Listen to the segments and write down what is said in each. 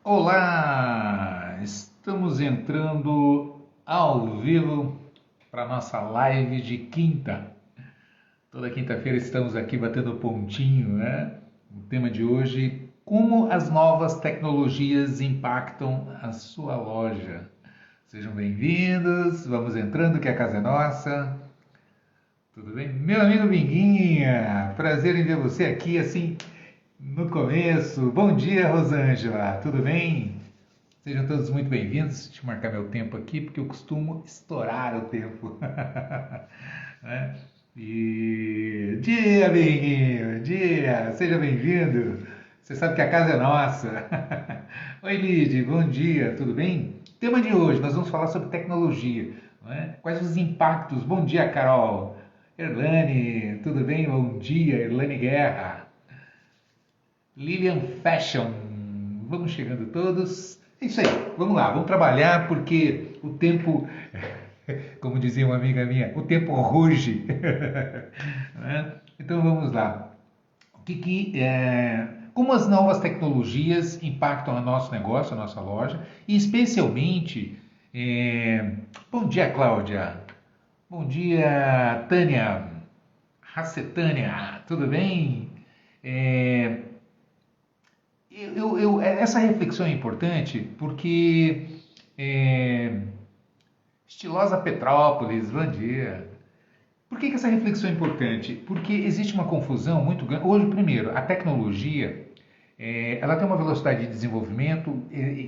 Olá! Estamos entrando ao vivo para nossa live de quinta. Toda quinta-feira estamos aqui batendo pontinho, né? O tema de hoje: como as novas tecnologias impactam a sua loja. Sejam bem-vindos, vamos entrando que a casa é nossa. Tudo bem? Meu amigo Binguinha, prazer em ver você aqui assim no começo. Bom dia, Rosângela, tudo bem? Sejam todos muito bem-vindos. Deixa eu marcar meu tempo aqui, porque eu costumo estourar o tempo. Né? E dia, amiguinho, dia, seja bem-vindo. Você sabe que a casa é nossa. Oi, Lid, bom dia, tudo bem? Tema de hoje, nós vamos falar sobre tecnologia. Não é? Quais os impactos? Bom dia, Carol. Erlane, tudo bem? Bom dia, Erlane Guerra. Lilian Fashion. Vamos chegando todos. É isso aí, vamos lá, vamos trabalhar porque o tempo, como dizia uma amiga minha, o tempo ruge. Né? Então vamos lá. Como as novas tecnologias impactam o nosso negócio, a nossa loja, e especialmente. Bom dia, Cláudia. Bom dia, Tânia. Racetânia, tudo bem? É, essa reflexão é importante porque é, Estilosa Petrópolis, bom dia. Por que essa reflexão é importante? Porque existe uma confusão muito grande. Hoje, primeiro, a tecnologia ela tem uma velocidade de desenvolvimento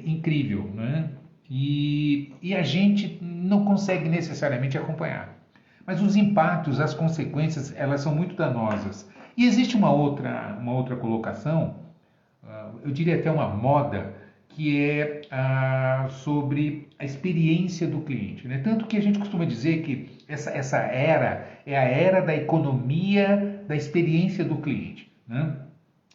incrível, né? E a gente não consegue necessariamente acompanhar. Mas os impactos, as consequências, elas são muito danosas. E existe uma outra colocação, eu diria até uma moda, que é sobre a experiência do cliente. Né? Tanto que a gente costuma dizer que essa era é a era da economia da experiência do cliente. Né?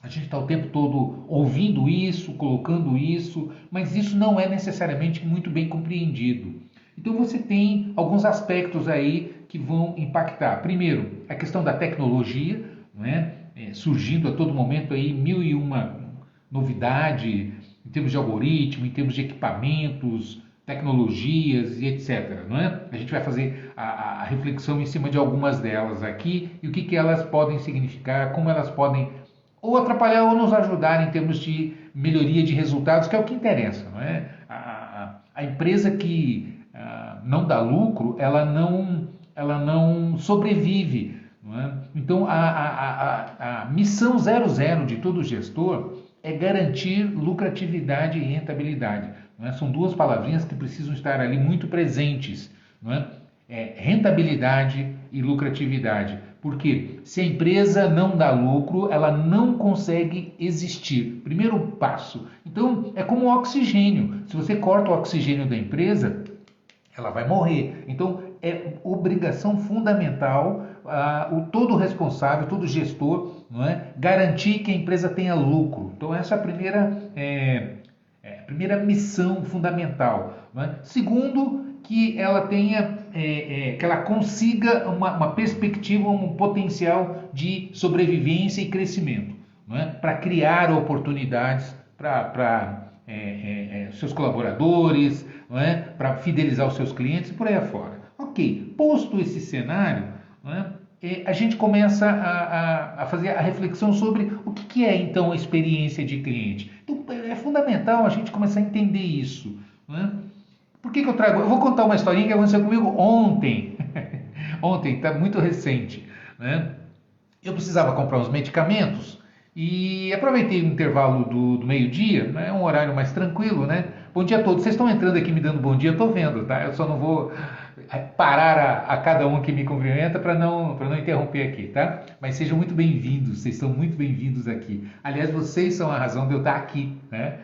A gente está o tempo todo ouvindo isso, colocando isso, mas isso não é necessariamente muito bem compreendido. Então você tem alguns aspectos aí que vão impactar. Primeiro, a questão da tecnologia, né? Surgindo a todo momento aí mil e uma novidade em termos de algoritmo, em termos de equipamentos, tecnologias e etc. Não é? A gente vai fazer a reflexão em cima de algumas delas aqui e o que elas podem significar, como elas podem ou atrapalhar ou nos ajudar em termos de melhoria de resultados, que é o que interessa. Não é? A empresa que não dá lucro, ela não sobrevive. Não é? Então, a missão 00 de todo gestor é garantir lucratividade e rentabilidade. Não é? São duas palavrinhas que precisam estar ali muito presentes. Não é? Rentabilidade e lucratividade. Porque se a empresa não dá lucro, ela não consegue existir. Primeiro passo. Então, é como o oxigênio. Se você corta o oxigênio da empresa, ela vai morrer. Então, é obrigação fundamental todo responsável, todo gestor, não é? Garantir que a empresa tenha lucro. Então, essa é a primeira missão fundamental. Não é? Segundo, que ela tenha, que ela consiga uma perspectiva, um potencial de sobrevivência e crescimento, não é? Para criar oportunidades para seus colaboradores, não é? Para fidelizar os seus clientes e por aí afora. Ok, posto esse cenário, não é? A gente começa a fazer a reflexão sobre o que é então a experiência de cliente. Então, é fundamental a gente começar a entender isso. Não é? Por que eu trago? Eu vou contar uma historinha que aconteceu comigo ontem. Ontem, está muito recente. Né? Eu precisava comprar uns medicamentos e aproveitei o intervalo do meio-dia, né? Um horário mais tranquilo, né? Bom dia a todos. Vocês estão entrando aqui me dando bom dia, eu estou vendo, tá? Eu só não vou parar a cada um que me cumprimenta para não interromper aqui, tá? Mas sejam muito bem-vindos, vocês são muito bem-vindos aqui. Aliás, vocês são a razão de eu estar aqui, né?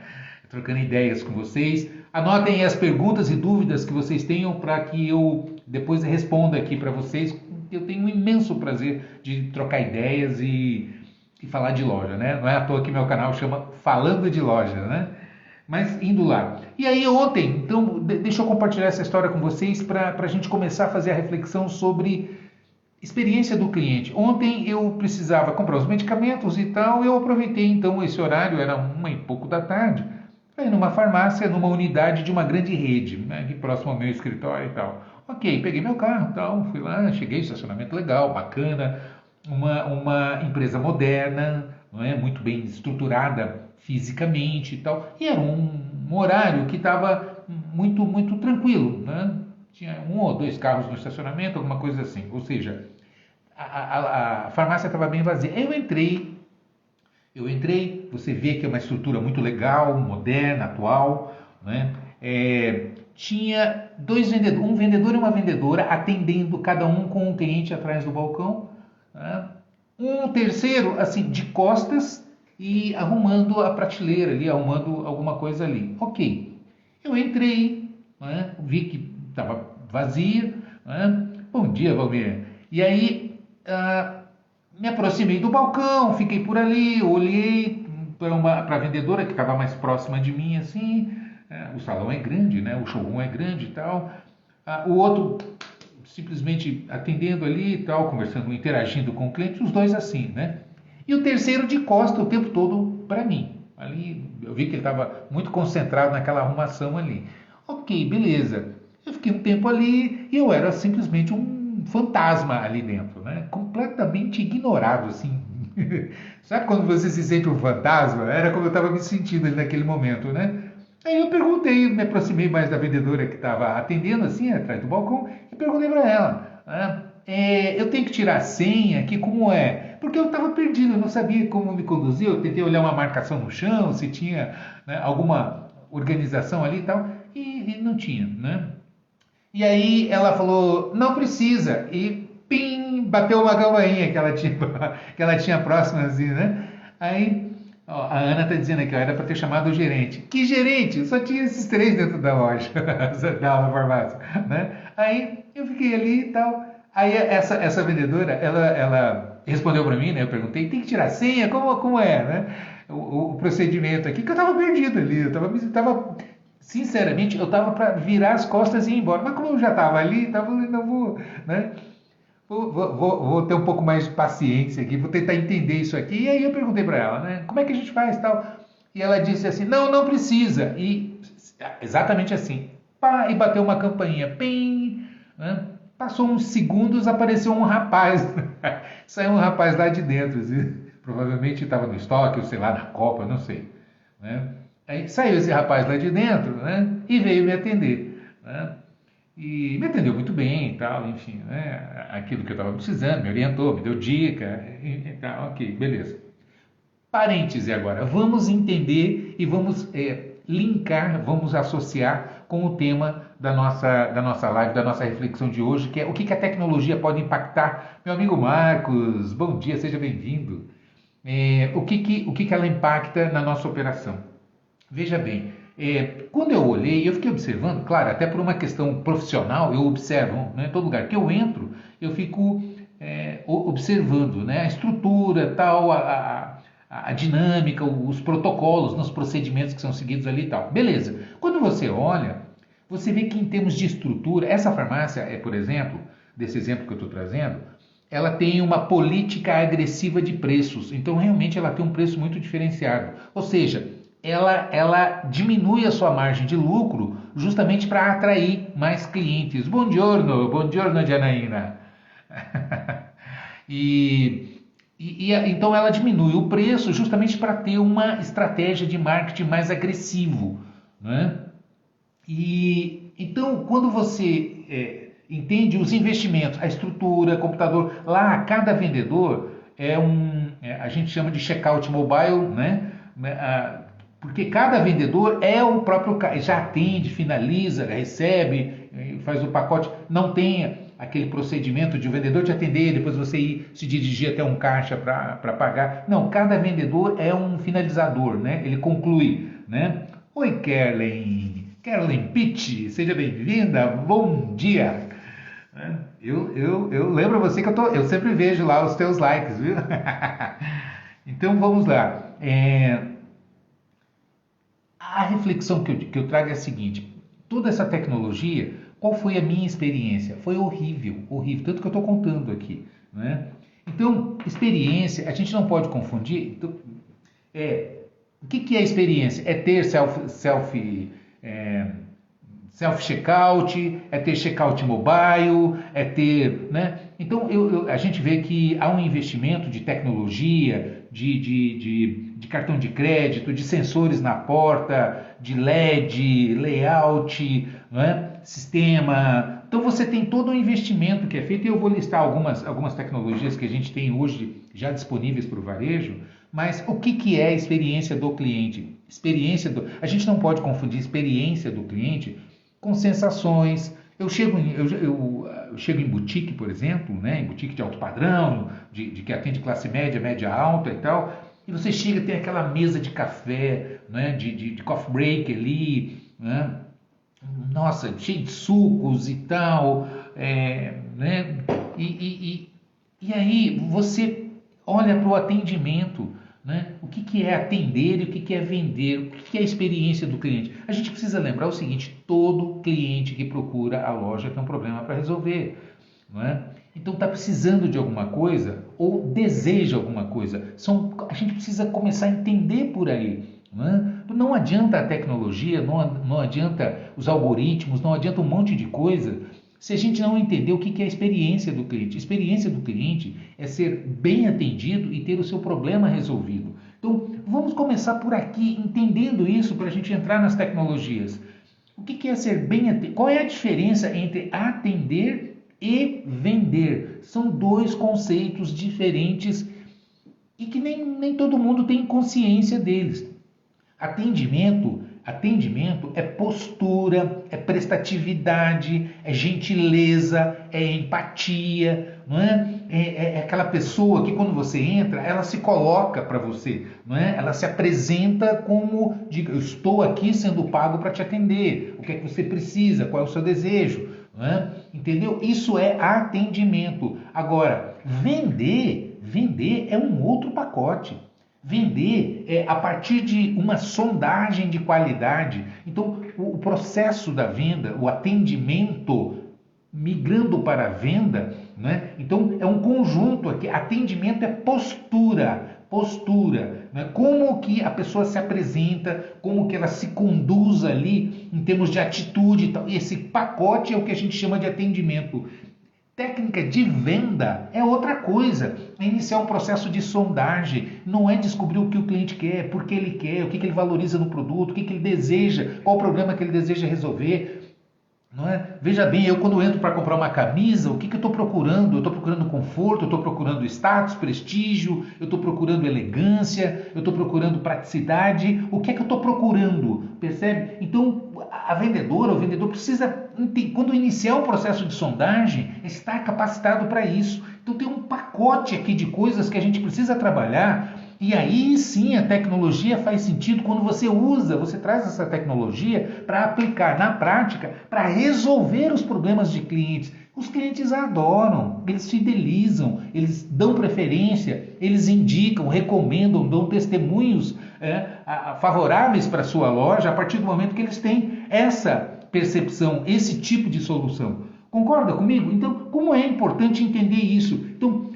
Trocando ideias com vocês. Anotem as perguntas e dúvidas que vocês tenham para que eu depois responda aqui para vocês. Eu tenho um imenso prazer de trocar ideias e falar de loja, né? Não é à toa que meu canal chama Falando de Loja, né? Mas indo lá. E aí ontem, então, deixa eu compartilhar essa história com vocês para a gente começar a fazer a reflexão sobre experiência do cliente. Ontem eu precisava comprar os medicamentos e tal, eu aproveitei então esse horário, era 1 e pouco da tarde. para ir numa farmácia, numa unidade de uma grande rede, né, aqui próximo ao meu escritório e tal. Ok, peguei meu carro e tal, fui lá, cheguei, estacionamento legal, bacana, uma empresa moderna, não é, muito bem estruturada fisicamente e tal, e era um horário que estava muito tranquilo, né? Tinha um ou dois carros no estacionamento, alguma coisa assim, ou seja, a farmácia estava bem vazia. Eu entrei, você vê que é uma estrutura muito legal, moderna, atual, né? Tinha dois vendedores, um vendedor e uma vendedora atendendo cada um com um cliente atrás do balcão, né? Um terceiro, assim, de costas e arrumando a prateleira ali, arrumando alguma coisa ali. Ok, eu entrei, né? Vi que estava vazia, né? Bom dia, Valmir. E aí, me aproximei do balcão, fiquei por ali, olhei para a vendedora que estava mais próxima de mim, assim. O salão é grande, né? O showroom é grande e tal. O outro simplesmente atendendo ali e tal, conversando, interagindo com o cliente, os dois assim, né? E o terceiro de costa o tempo todo para mim. Ali eu vi que ele estava muito concentrado naquela arrumação ali. Ok, beleza. Eu fiquei um tempo ali e eu era simplesmente um fantasma ali dentro, né? Completamente ignorado, assim. Sabe quando você se sente um fantasma? Era como eu estava me sentindo ali naquele momento, né? Aí eu perguntei, me aproximei mais da vendedora que estava atendendo assim, atrás do balcão, e perguntei para ela, né? Eu tenho que tirar a senha aqui, como é? Porque eu estava perdido, eu não sabia como me conduzir, eu tentei olhar uma marcação no chão, se tinha, né, alguma organização ali e tal, e não tinha, né? E aí ela falou, não precisa, e pim, bateu uma campainha que ela tinha próxima assim, né? Aí, ó, a Ana tá dizendo aqui, ó, era para ter chamado o gerente. Que gerente? Só tinha esses três dentro da loja, da farmácia, né? Aí eu fiquei ali e tal. Aí essa vendedora, ela respondeu para mim, né? Eu perguntei, tem que tirar senha? Como é, né? O procedimento aqui, que eu tava perdido ali, eu tava sinceramente, eu tava para virar as costas e ir embora. Mas como eu já tava ali, tava, não vou, né? Vou ter um pouco mais de paciência aqui, vou tentar entender isso aqui. E aí eu perguntei para ela, né? Como é que a gente faz tal? E ela disse assim, não precisa. E exatamente assim, pá, e bateu uma campainha, pim, né? Passou uns segundos, apareceu um rapaz, saiu um rapaz lá de dentro, assim. Provavelmente estava no estoque, ou sei lá, na Copa, não sei, né? Aí saiu esse rapaz lá de dentro, né? E veio me atender, né? E me atendeu muito bem e tal, enfim, né? Aquilo que eu estava precisando, me orientou, me deu dica e tal, ok, beleza. Parêntese agora, vamos entender e vamos linkar, vamos associar com o tema da nossa live, da nossa reflexão de hoje, que é o que a tecnologia pode impactar. Meu amigo Marcos, bom dia, seja bem-vindo. O que ela impacta na nossa operação? Veja bem, quando eu olhei, eu fiquei observando, claro, até por uma questão profissional, eu observo, né, em todo lugar que eu entro, eu fico observando, né, a estrutura, tal, a dinâmica, os protocolos, nos procedimentos que são seguidos ali e tal. Beleza. Quando você olha, você vê que em termos de estrutura, essa farmácia, por exemplo, desse exemplo que eu estou trazendo, ela tem uma política agressiva de preços. Então, realmente, ela tem um preço muito diferenciado. Ou seja, ela diminui a sua margem de lucro justamente para atrair mais clientes. Buongiorno, Janaína. Então ela diminui o preço justamente para ter uma estratégia de marketing mais agressivo, né? E então quando você entende os investimentos, a estrutura, computador, lá cada vendedor a gente chama de checkout mobile, né? Porque cada vendedor é o próprio, já atende, finaliza, recebe, faz o pacote, não tem aquele procedimento de o vendedor te atender, depois você ir se dirigir até um caixa para pagar. Não, cada vendedor é um finalizador, né? Ele conclui, né? Oi, Kerlin Pitt, seja bem-vinda, bom dia. Eu lembro a você que eu sempre vejo lá os teus likes, viu? Então vamos lá. A reflexão que eu trago é a seguinte: toda essa tecnologia, qual foi a minha experiência? Foi horrível, horrível, tanto que eu estou contando aqui, né? Então, experiência, a gente não pode confundir. Então, O que é experiência? É ter self-checkout, é ter checkout mobile, é ter, né? Então, a gente vê que há um investimento de tecnologia, de cartão de crédito, de sensores na porta, de LED, layout, né? Sistema. Então, você tem todo um investimento que é feito, e eu vou listar algumas tecnologias que a gente tem hoje já disponíveis para o varejo, mas o que é a experiência do cliente? A gente não pode confundir experiência do cliente com sensações. Eu chego em boutique, por exemplo, né, em boutique de alto padrão, de que atende classe média, média alta e tal, e você chega e tem aquela mesa de café, né, de coffee break ali, né, nossa, cheio de sucos e tal, né, e aí você olha para o atendimento, né? O que é atender e o que é vender, o que é a experiência do cliente. A gente precisa lembrar o seguinte: todo cliente que procura a loja tem um problema para resolver, não é? Então está precisando de alguma coisa ou deseja alguma coisa. A gente precisa começar a entender por aí. Não adianta a tecnologia, não adianta os algoritmos, não adianta um monte de coisa se a gente não entender o que é a experiência do cliente. A experiência do cliente é ser bem atendido e ter o seu problema resolvido. Então, vamos começar por aqui, entendendo isso para a gente entrar nas tecnologias. O que é ser bem atendido? Qual é a diferença entre atender e vender? São dois conceitos diferentes e que nem todo mundo tem consciência deles. Atendimento é postura, é prestatividade, é gentileza, é empatia, não é? É aquela pessoa que quando você entra, ela se coloca para você, não é? Ela se apresenta como, diga, eu estou aqui sendo pago para te atender, o que é que você precisa, qual é o seu desejo, não é? Entendeu? Isso é atendimento. Agora, vender é um outro pacote. Vender é a partir de uma sondagem de qualidade. Então, o processo da venda, o atendimento, migrando para a venda, né? Então, é um conjunto aqui. Atendimento é postura, né? Como que a pessoa se apresenta, como que ela se conduz ali em termos de atitude e tal. E esse pacote é o que a gente chama de atendimento. Técnica de venda é outra coisa, é iniciar um processo de sondagem, não é descobrir o que o cliente quer, por que ele quer, o que ele valoriza no produto, o que ele deseja, qual o problema que ele deseja resolver. Não é? Veja bem, eu quando entro para comprar uma camisa, o que eu estou procurando? Eu estou procurando conforto, eu estou procurando status, prestígio, eu estou procurando elegância, eu estou procurando praticidade. O que é que eu estou procurando? Percebe? Então, a vendedora, o vendedor precisa, quando iniciar o processo de sondagem, estar capacitado para isso. Então, tem um pacote aqui de coisas que a gente precisa trabalhar. E aí sim a tecnologia faz sentido quando você traz essa tecnologia para aplicar na prática, para resolver os problemas de clientes. Os clientes adoram, eles fidelizam, eles dão preferência, eles indicam, recomendam, dão testemunhos favoráveis para a sua loja a partir do momento que eles têm essa percepção, esse tipo de solução. Concorda comigo? Então, como é importante entender isso? Então,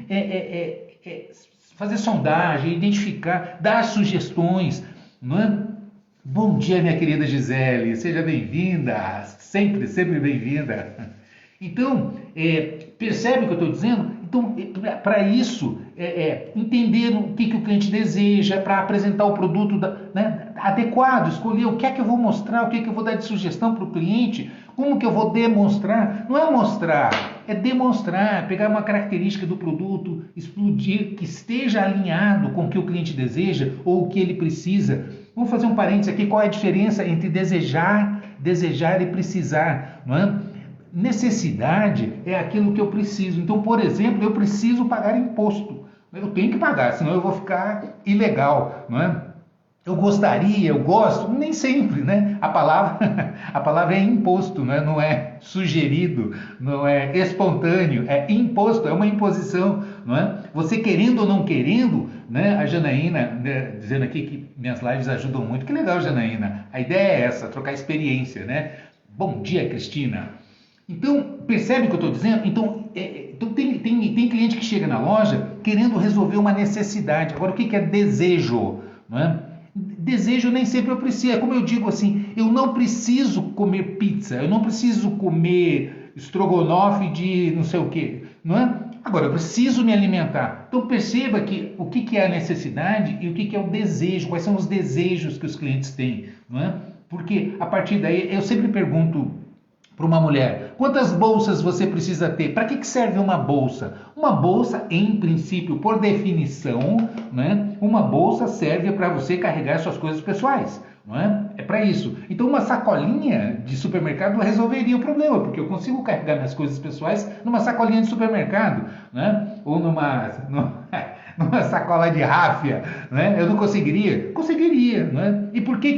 fazer sondagem, identificar, dar sugestões, não é? Bom dia, minha querida Gisele, seja bem-vinda, sempre bem-vinda. Então, percebe o que eu estou dizendo? Então, para isso, entender o que o cliente deseja, para apresentar o produto adequado, escolher o que é que eu vou mostrar, o que é que eu vou dar de sugestão para o cliente, como que eu vou demonstrar. Não é mostrar, é demonstrar, pegar uma característica do produto, explodir, que esteja alinhado com o que o cliente deseja ou o que ele precisa. Vamos fazer um parênteses aqui, qual é a diferença entre desejar e precisar, não é? Necessidade é aquilo que eu preciso. Então, por exemplo, eu preciso pagar imposto. Eu tenho que pagar, senão eu vou ficar ilegal, não é? Eu gostaria, eu gosto, nem sempre, né? A palavra é imposto, né? Não é sugerido, não é espontâneo, é imposto, é uma imposição, não é? Você querendo ou não querendo, né? A Janaína, né, dizendo aqui que minhas lives ajudam muito. Que legal, Janaína. A ideia é essa, trocar experiência, né? Bom dia, Cristina. Então, percebe o que eu estou dizendo? Então tem cliente que chega na loja querendo resolver uma necessidade. Agora, o que é desejo? Não é? Desejo nem sempre eu preciso. É como eu digo assim, eu não preciso comer pizza, eu não preciso comer estrogonofe de não sei o quê, não é? Agora, eu preciso me alimentar. Então perceba que o que é a necessidade e o que é o desejo, quais são os desejos que os clientes têm, não é? Porque a partir daí eu sempre pergunto para uma mulher, quantas bolsas você precisa ter? Para que serve uma bolsa? Uma bolsa, em princípio, por definição, né? Uma bolsa serve para você carregar suas coisas pessoais, não é? É para isso. Então, uma sacolinha de supermercado resolveria o problema, porque eu consigo carregar minhas coisas pessoais numa sacolinha de supermercado, né? Ou numa sacola de ráfia, né? Eu não conseguiria? Conseguiria, né? E por que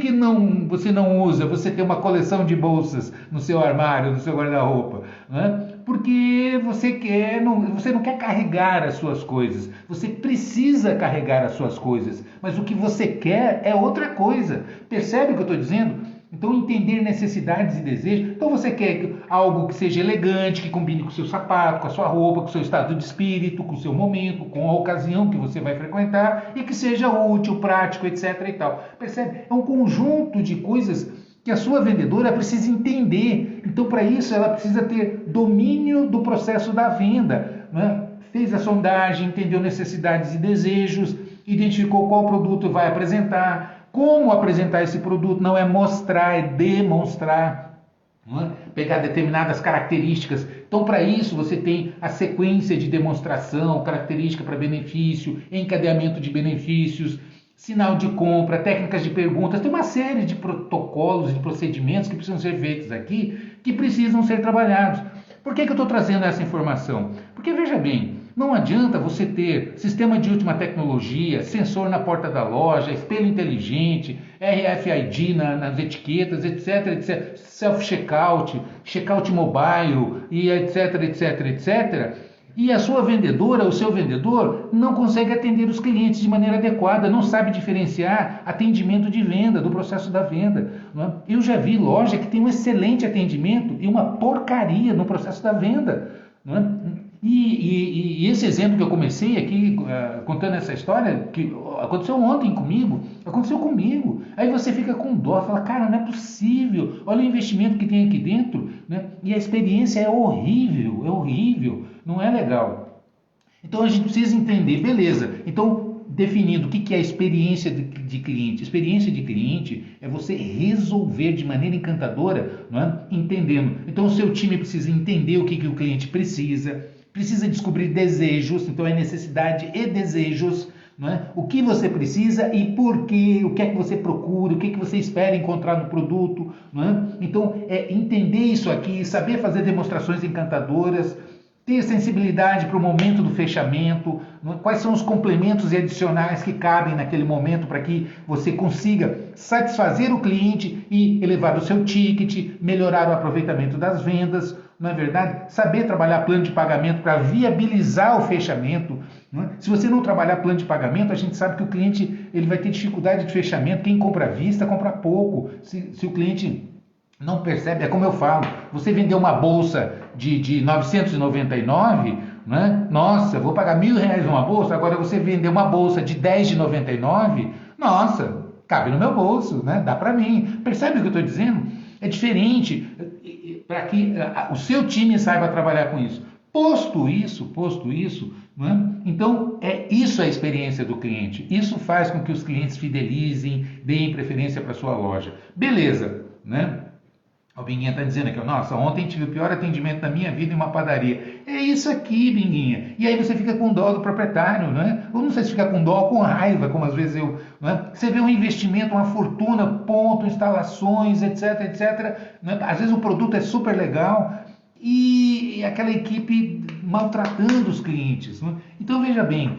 você não usa? Você tem uma coleção de bolsas no seu armário, no seu guarda-roupa, né? Porque você não quer carregar as suas coisas. Você precisa carregar as suas coisas, mas o que você quer é outra coisa. Percebe o que eu estou dizendo? Então, entender necessidades e desejos. Então, você quer algo que seja elegante, que combine com o seu sapato, com a sua roupa, com o seu estado de espírito, com o seu momento, com a ocasião que você vai frequentar e que seja útil, prático, etc. e tal. Percebe? É um conjunto de coisas que a sua vendedora precisa entender. Então, para isso, ela precisa ter domínio do processo da venda, né? Fez a sondagem, entendeu necessidades e desejos, identificou qual produto vai apresentar. Como apresentar esse produto não é mostrar, é demonstrar, não é? Pegar determinadas características. Então, para isso, você tem a sequência de demonstração, característica para benefício, encadeamento de benefícios, sinal de compra, técnicas de perguntas. Tem uma série de protocolos, de procedimentos que precisam ser feitos aqui, que precisam ser trabalhados. Por que eu estou trazendo essa informação? Porque, veja bem, não adianta você ter sistema de última tecnologia, sensor na porta da loja, espelho inteligente, RFID nas etiquetas, etc, etc, self-checkout, checkout mobile, e etc, etc, etc. E a sua vendedora, o seu vendedor, não consegue atender os clientes de maneira adequada, não sabe diferenciar atendimento de venda, do processo da venda. Não é? Eu já vi loja que tem um excelente atendimento e uma porcaria no processo da venda. Não é? E esse exemplo que eu comecei aqui contando essa história, que aconteceu ontem comigo, aconteceu comigo. Aí você fica com dó, fala, cara, não é possível, olha o investimento que tem aqui dentro, né? E a experiência é horrível, não é legal. Então a gente precisa entender, beleza, então definindo o que é a experiência de cliente. Experiência de cliente é você resolver de maneira encantadora, não é? Entendendo. Então o seu time precisa entender o que o cliente precisa descobrir desejos, então é necessidade e desejos, não é? O que você precisa e por quê, o que é que você procura, o que é que você espera encontrar no produto, não é? Então é entender isso aqui, saber fazer demonstrações encantadoras, ter sensibilidade para o momento do fechamento, quais são os complementos e adicionais que cabem naquele momento para que você consiga satisfazer o cliente e elevar o seu ticket, melhorar o aproveitamento das vendas, não é verdade? Saber trabalhar plano de pagamento para viabilizar o fechamento. Não é? Se você não trabalhar plano de pagamento, a gente sabe que o cliente ele vai ter dificuldade de fechamento. Quem compra à vista, compra pouco. Se o cliente não percebe, é como eu falo, você vendeu uma bolsa de 999, né? Nossa, vou pagar R$1.000 numa bolsa, agora você vendeu uma bolsa de 10 de 99, nossa, cabe no meu bolso, né? Dá para mim. Percebe o que eu estou dizendo? É diferente para que o seu time saiba trabalhar com isso. Posto isso, né? Então isso é a experiência do cliente. Isso faz com que os clientes fidelizem, deem preferência para sua loja. Beleza, né? O Binguinha está dizendo aqui, nossa, ontem tive o pior atendimento da minha vida em uma padaria. É isso aqui, Binguinha. E aí você fica com dó do proprietário, né? Ou não sei se fica com dó ou com raiva, como às vezes eu... Né? Você vê um investimento, uma fortuna, ponto, instalações, etc, etc. Né? Às vezes o produto é super legal e aquela equipe maltratando os clientes. Né? Então, veja bem,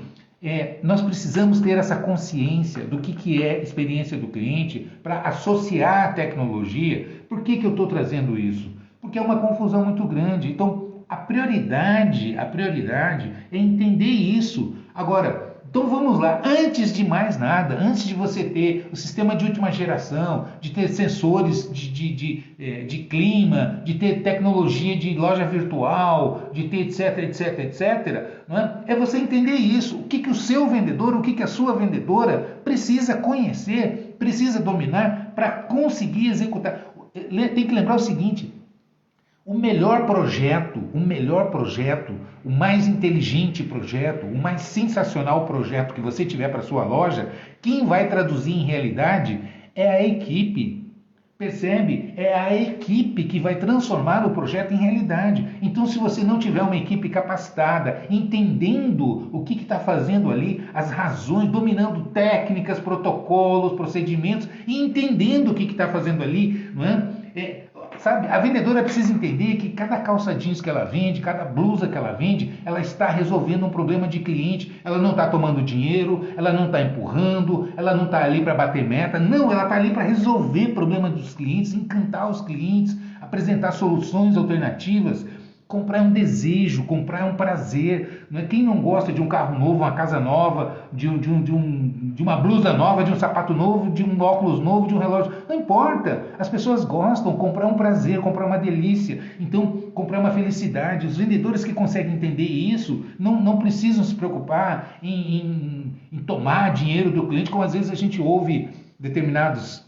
nós precisamos ter essa consciência do que é experiência do cliente para associar a tecnologia. Por que eu estou trazendo isso? Porque é uma confusão muito grande. Então, a prioridade é entender isso. Agora, então vamos lá, antes de mais nada, antes de você ter o sistema de última geração, de ter sensores de clima, de ter tecnologia de loja virtual, de ter etc, etc, etc, não é você entender isso, o que o seu vendedor, o que a sua vendedora precisa conhecer precisa dominar para conseguir executar. Tem que lembrar o seguinte: o melhor projeto, o mais inteligente projeto, o mais sensacional projeto que você tiver para sua loja, quem vai traduzir em realidade é a equipe. Percebe? É a equipe que vai transformar o projeto em realidade. Então, se você não tiver uma equipe capacitada, entendendo o que está fazendo ali, as razões, dominando técnicas, protocolos, procedimentos, e entendendo o que está fazendo ali, não é? Sabe, a vendedora precisa entender que cada calça jeans que ela vende, cada blusa que ela vende, ela está resolvendo um problema de cliente. Ela não está tomando dinheiro, ela não está empurrando, ela não está ali para bater meta. Não, ela está ali para resolver problemas dos clientes, encantar os clientes, apresentar soluções alternativas. Comprar é um desejo, comprar é um prazer. Não é? Quem não gosta de um carro novo, uma casa nova, de uma blusa nova, de um sapato novo, de um óculos novo, de um relógio? Não importa. As pessoas gostam. Comprar é um prazer, comprar é uma delícia. Então, comprar é uma felicidade. Os vendedores que conseguem entender isso não precisam se preocupar em tomar dinheiro do cliente, como às vezes a gente ouve determinadas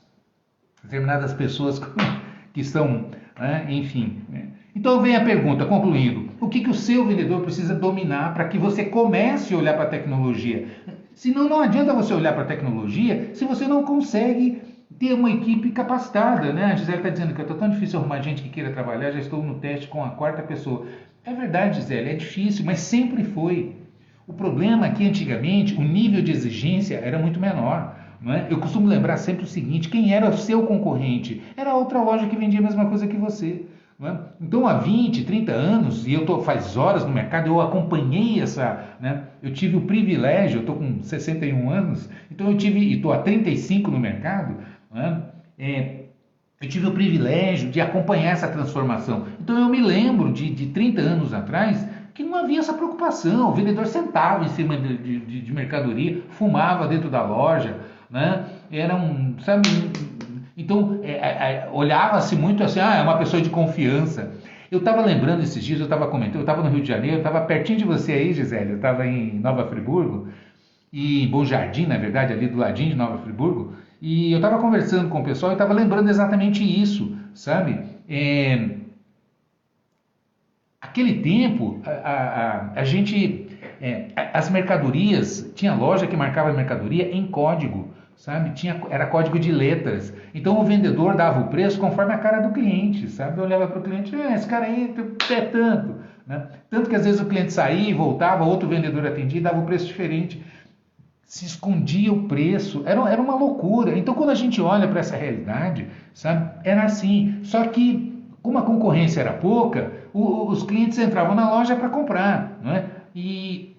pessoas que estão, né? Enfim, né? Então vem a pergunta, concluindo, o que o seu vendedor precisa dominar para que você comece a olhar para a tecnologia? Senão não adianta você olhar para a tecnologia se você não consegue ter uma equipe capacitada, né? A Gisele está dizendo que está tão difícil arrumar gente que queira trabalhar, já estou no teste com a 4ª pessoa. É verdade, Gisele, é difícil, mas sempre foi. O problema é que antigamente o nível de exigência era muito menor. Não é? Eu costumo lembrar sempre o seguinte, quem era o seu concorrente? Era a outra loja que vendia a mesma coisa que você. Então, há 20, 30 anos, e faz horas no mercado, eu acompanhei essa, né? Eu tive o privilégio, eu estou com 61 anos, então e estou há 35 no mercado, né? Eu tive o privilégio de acompanhar essa transformação. Então, eu me lembro de 30 anos atrás, que não havia essa preocupação, o vendedor sentava em cima de mercadoria, fumava dentro da loja, né? Sabe... Então, olhava-se muito assim, é uma pessoa de confiança. Eu estava lembrando esses dias, eu estava comentando, eu estava no Rio de Janeiro, eu estava pertinho de você aí, Gisele, eu estava em Nova Friburgo, e em Bom Jardim, na verdade, ali do ladinho de Nova Friburgo, e eu estava conversando com o pessoal e estava lembrando exatamente isso, sabe? Aquele tempo, as mercadorias, tinha loja que marcava a mercadoria em código, sabe? Era código de letras. Então o vendedor dava o preço conforme a cara do cliente, sabe? Eu olhava para o cliente, esse cara aí é tanto, né? Tanto que às vezes o cliente saía e voltava, outro vendedor atendia e dava o preço diferente. Se escondia o preço, era uma loucura. Então quando a gente olha para essa realidade, sabe? Era assim. Só que como a concorrência era pouca, os clientes entravam na loja para comprar, né? E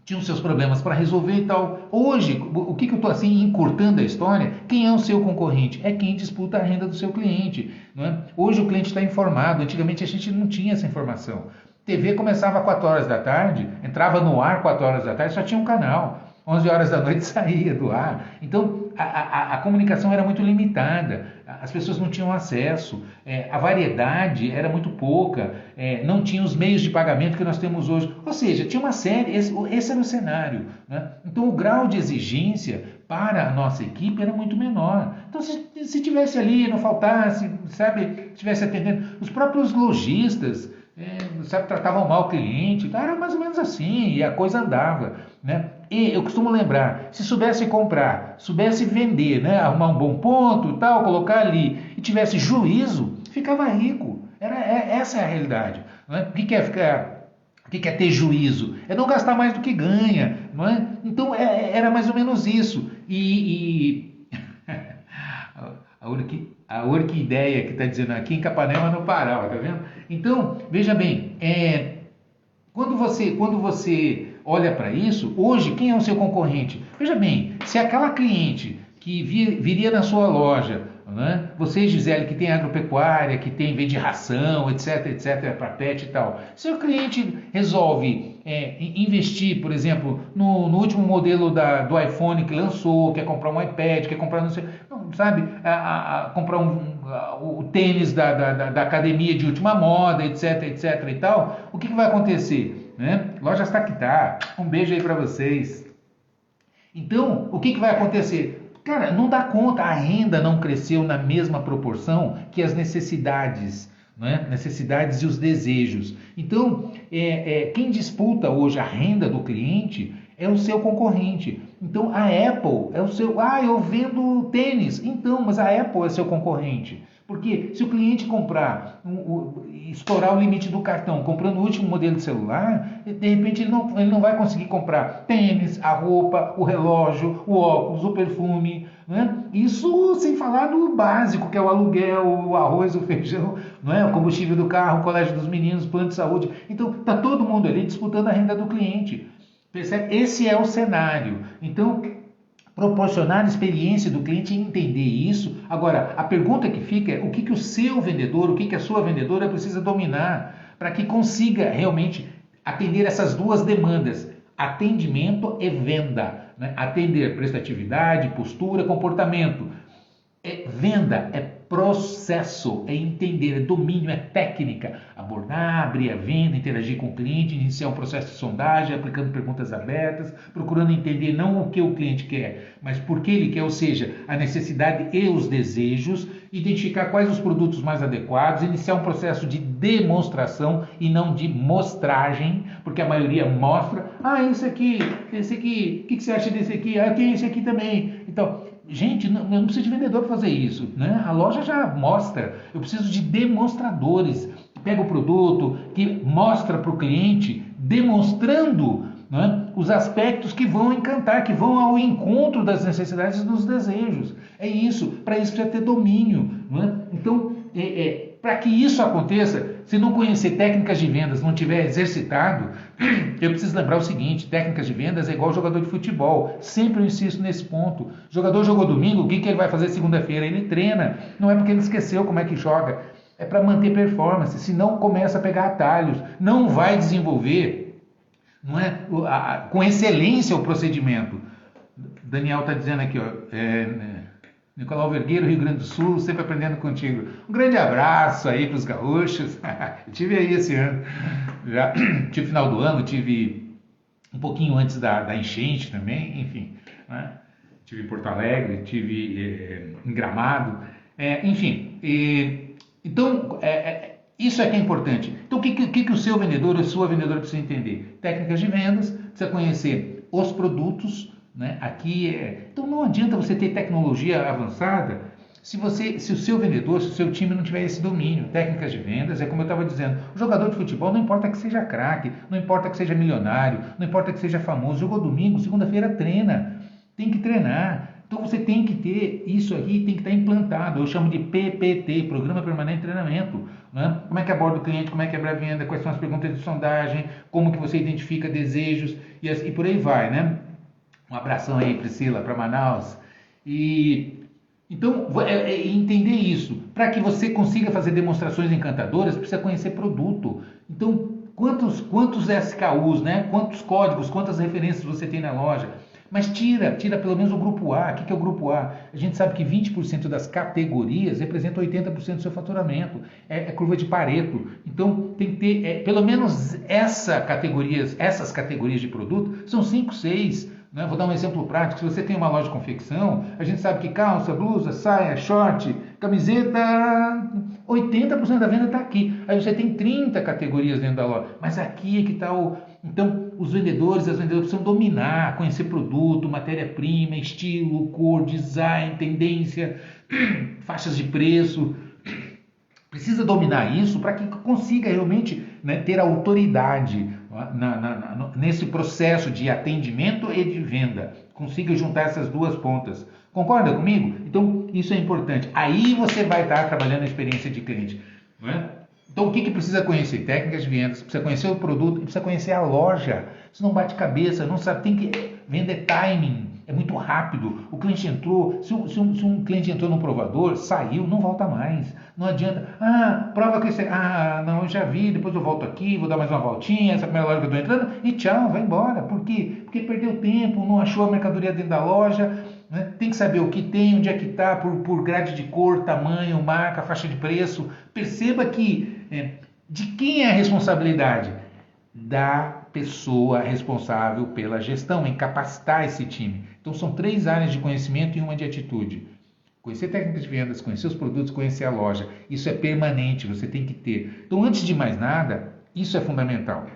tinham seus problemas para resolver e tal. Hoje, o que eu estou assim encurtando a história? Quem é o seu concorrente? É quem disputa a renda do seu cliente. Não é? Hoje o cliente está informado, antigamente a gente não tinha essa informação. TV começava às 4 horas da tarde, entrava no ar 4 horas da tarde, só tinha um canal. 11 horas da noite saía do ar. Então a comunicação era muito limitada, as pessoas não tinham acesso, a variedade era muito pouca, não tinha os meios de pagamento que nós temos hoje. Ou seja, tinha uma série, esse era o cenário, né? Então o grau de exigência para a nossa equipe era muito menor. Então se tivesse ali, não faltasse, sabe, estivesse atendendo, os próprios lojistas, sabe, tratavam mal o cliente, era mais ou menos assim, e a coisa andava, né? E eu costumo lembrar, se soubesse comprar, soubesse vender, né? Arrumar um bom ponto e tal, colocar ali, e tivesse juízo, ficava rico. Essa é a realidade. Não é? O que é ter juízo? É não gastar mais do que ganha. Não é? Então era mais ou menos isso. A orquideia que está dizendo aqui em Capanema não parava, tá vendo? Então, veja bem, quando você olha para isso, hoje quem é o seu concorrente? Veja bem, se aquela cliente que viria na sua loja, né? Você, Gisele, que tem agropecuária, que vende ração, etc, para pet e tal. Se o cliente resolve investir, por exemplo, no último modelo do iPhone que lançou, quer comprar um iPad, quer comprar, não sei, não, sabe, comprar o tênis da academia de última moda, etc e tal, o que vai acontecer? Né? Lojas Tactá, um beijo aí para vocês. Então, o que vai acontecer? Cara, não dá conta, a renda não cresceu na mesma proporção que as necessidades, né? Necessidades e os desejos. Então, quem disputa hoje a renda do cliente é o seu concorrente. Então, a Apple é o seu... Ah, eu vendo tênis. Então, mas a Apple é seu concorrente. Porque se o cliente comprar, estourar o limite do cartão, comprando o último modelo de celular, de repente ele não vai conseguir comprar tênis, a roupa, o relógio, o óculos, o perfume. Né? Isso sem falar do básico, que é o aluguel, o arroz, o feijão, não é? O combustível do carro, o colégio dos meninos, o plano de saúde. Então está todo mundo ali disputando a renda do cliente. Percebe? Esse é o cenário. Então, proporcionar a experiência do cliente e entender isso. Agora, a pergunta que fica é o que o seu vendedor, o que a sua vendedora precisa dominar para que consiga realmente atender essas duas demandas, atendimento e venda. Né? Atender prestatividade, postura, comportamento. Venda é processo, é entender, é domínio, é técnica. Abordar, abrir a venda, interagir com o cliente, iniciar um processo de sondagem, aplicando perguntas abertas, procurando entender não o que o cliente quer, mas por que ele quer, ou seja, a necessidade e os desejos, identificar quais os produtos mais adequados, iniciar um processo de demonstração e não de mostragem, porque a maioria mostra, esse aqui, o que você acha desse aqui? Tem esse aqui também. Então, gente, não precisa de vendedor para fazer isso, né? A loja já mostra. Eu preciso de demonstradores. Pega o produto, que mostra para o cliente, demonstrando, né, os aspectos que vão encantar, que vão ao encontro das necessidades e dos desejos. É isso. Para isso precisa ter domínio. Né? Então, para que isso aconteça, se não conhecer técnicas de vendas, não tiver exercitado, eu preciso lembrar o seguinte: técnicas de vendas é igual jogador de futebol. Sempre eu insisto nesse ponto. O jogador jogou domingo, o que ele vai fazer segunda-feira? Ele treina. Não é porque ele esqueceu como é que joga. É para manter performance. Senão começa a pegar atalhos. Não vai desenvolver, não é, com excelência o procedimento. Daniel está dizendo aqui, Nicolau Vergueiro, Rio Grande do Sul, sempre aprendendo contigo. Um grande abraço aí para os gaúchos. Eu tive aí esse ano. Já tive final do ano, tive um pouquinho antes da enchente também, enfim. Né? Tive em Porto Alegre, tive em Gramado. Enfim, então isso é que é importante. Então o que o seu vendedor ou a sua vendedora precisa entender? Técnicas de vendas, precisa conhecer os produtos. Né? Então não adianta você ter tecnologia avançada se o seu vendedor, se o seu time não tiver esse domínio. Técnicas de vendas, é como eu estava dizendo, o jogador de futebol não importa que seja craque, não importa que seja milionário, não importa que seja famoso, jogou domingo, segunda-feira treina, tem que treinar. Então você tem que ter isso aqui, tem que estar implantado. Eu chamo de PPT, Programa Permanente de Treinamento. Né? Como é que aborda o cliente, como é que abre a venda, quais são as perguntas de sondagem, como que você identifica desejos e por aí vai, né? Um abração aí, Priscila, para Manaus. Então, entender isso. Para que você consiga fazer demonstrações encantadoras, precisa conhecer produto. Então, quantos SKUs, né? Quantos códigos, quantas referências você tem na loja? Mas tira pelo menos o grupo A. O que é o grupo A? A gente sabe que 20% das categorias representam 80% do seu faturamento. É curva de Pareto. Então, tem que ter pelo menos essas categorias de produto, são 5, 6. Né? Vou dar um exemplo prático. Se você tem uma loja de confecção, a gente sabe que calça, blusa, saia, short, camiseta, 80% da venda está aqui. Aí você tem 30 categorias dentro da loja. Mas aqui é que está o... Então, os vendedores e as vendedoras precisam dominar, conhecer produto, matéria-prima, estilo, cor, design, tendência, faixas de preço. Precisa dominar isso para que consiga realmente, né, ter autoridade nesse processo de atendimento e de venda. Consiga juntar essas duas pontas. Concorda comigo? Então, isso é importante. Aí você vai estar trabalhando a experiência de cliente. Não é? Então, o que precisa conhecer? Técnicas de vendas, precisa conhecer o produto e precisa conhecer a loja. Se não bate cabeça, não sabe, tem que vender timing. É muito rápido. O cliente entrou, se um cliente entrou no provador, saiu, não volta mais. Não adianta. Prova que você... não, eu já vi, depois eu volto aqui, vou dar mais uma voltinha, essa é a primeira loja que eu estou entrando, e tchau, vai embora. Por quê? Porque perdeu tempo, não achou a mercadoria dentro da loja, né? Tem que saber o que tem, onde é que está, por grade de cor, tamanho, marca, faixa de preço. Perceba que de quem é a responsabilidade? Da pessoa responsável pela gestão, em capacitar esse time. Então são 3 áreas de conhecimento e uma de atitude. Conhecer técnicas de vendas, conhecer os produtos, conhecer a loja. Isso é permanente, você tem que ter. Então, antes de mais nada, isso é fundamental.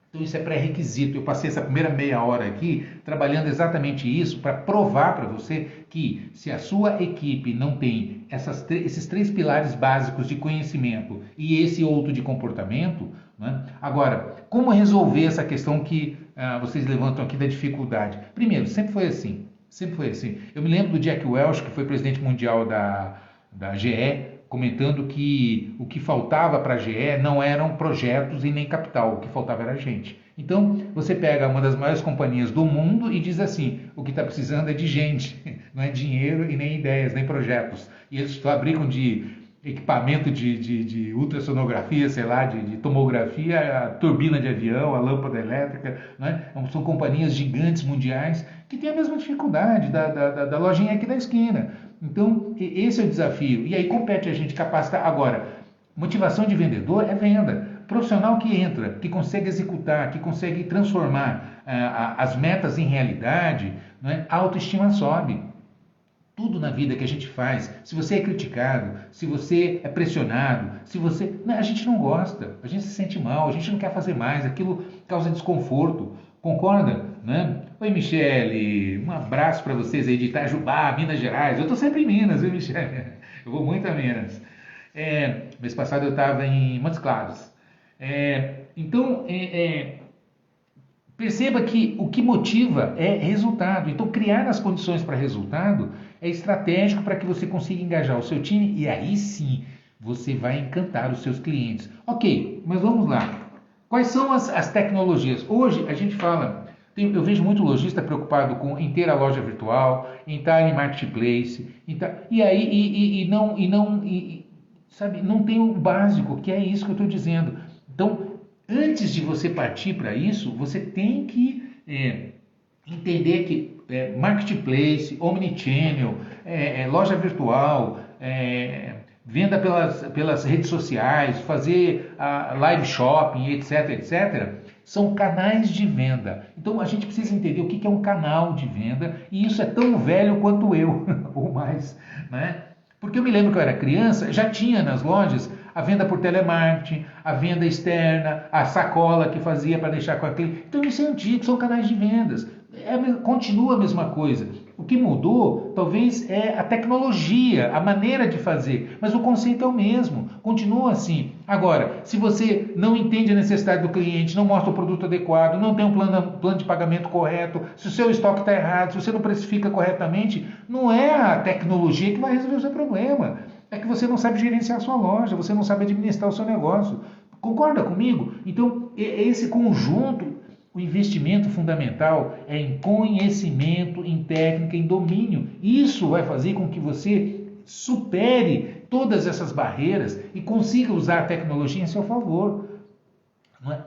Então isso é pré-requisito. Eu passei essa primeira meia hora aqui trabalhando exatamente isso para provar para você que se a sua equipe não tem esses 3 pilares básicos de conhecimento e esse outro de comportamento, né? Agora, como resolver essa questão que vocês levantam aqui da dificuldade? Primeiro, sempre foi assim. Sempre foi assim. Eu me lembro do Jack Welch, que foi presidente mundial da GE, comentando que o que faltava para a GE não eram projetos e nem capital, o que faltava era gente. Então, você pega uma das maiores companhias do mundo e diz assim, o que está precisando é de gente, não é dinheiro e nem ideias, nem projetos. E eles fabricam de equipamento de ultrassonografia, sei lá, de tomografia, a turbina de avião, a lâmpada elétrica, né? São companhias gigantes mundiais que têm a mesma dificuldade da lojinha aqui da esquina. Então, esse é o desafio. E aí compete a gente capacitar. Agora, motivação de vendedor é venda. Profissional que entra, que consegue executar, que consegue transformar as metas em realidade, né? A autoestima sobe. Tudo na vida que a gente faz, se você é criticado, se você é pressionado, se você... Não, a gente não gosta, a gente se sente mal, a gente não quer fazer mais, aquilo causa desconforto. Concorda? Né? Oi, Michele, um abraço para vocês aí de Itajubá, Minas Gerais. Eu estou sempre em Minas, viu, Michele? Eu vou muito a Minas. Mês passado eu estava em Montes Claros. Então, perceba que o que motiva é resultado. Então, criar as condições para resultado é estratégico para que você consiga engajar o seu time e aí sim você vai encantar os seus clientes. Ok, mas vamos lá. Quais são as tecnologias? Hoje a gente fala, eu vejo muito lojista preocupado em ter a loja virtual, em estar em marketplace, sabe, não tem o básico, que é isso que eu estou dizendo. Então, antes de você partir para isso, você tem que entender que marketplace, omnichannel, loja virtual, venda pelas redes sociais, fazer live shopping, etc, etc, são canais de venda. Então a gente precisa entender o que é um canal de venda e isso é tão velho quanto eu, ou mais, né? Porque eu me lembro que eu era criança, já tinha nas lojas a venda por telemarketing, a venda externa, a sacola que fazia para deixar com a cliente. Então isso é antigo, são canais de vendas. Continua a mesma coisa. O que mudou, talvez, é a tecnologia, a maneira de fazer, mas o conceito é o mesmo, continua assim. Agora, se você não entende a necessidade do cliente, não mostra o produto adequado, não tem um plano de pagamento correto, se o seu estoque está errado, se você não precifica corretamente, não é a tecnologia que vai resolver o seu problema. É que você não sabe gerenciar a sua loja, você não sabe administrar o seu negócio. Concorda comigo? Então, esse conjunto, o investimento fundamental é em conhecimento, em técnica, em domínio. Isso vai fazer com que você supere todas essas barreiras e consiga usar a tecnologia em seu favor.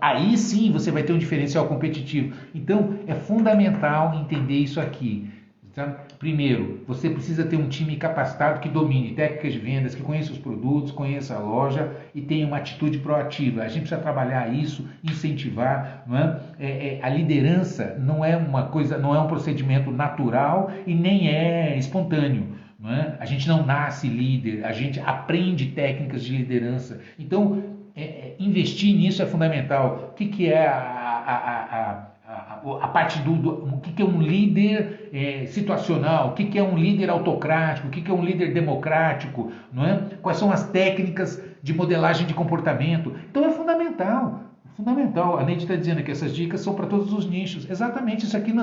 Aí sim você vai ter um diferencial competitivo. Então, é fundamental entender isso aqui. Primeiro, você precisa ter um time capacitado que domine técnicas de vendas, que conheça os produtos, conheça a loja e tenha uma atitude proativa. A gente precisa trabalhar isso, incentivar. Não é? A liderança não é uma coisa, não é um procedimento natural e nem é espontâneo. Não é? A gente não nasce líder, a gente aprende técnicas de liderança. Então, investir nisso é fundamental. O que é a parte o que é um líder situacional, o que é um líder autocrático, o que é um líder democrático, não é? Quais são as técnicas de modelagem de comportamento. Então é fundamental. Fundamental. A Neide está dizendo que essas dicas são para todos os nichos. Exatamente, isso aqui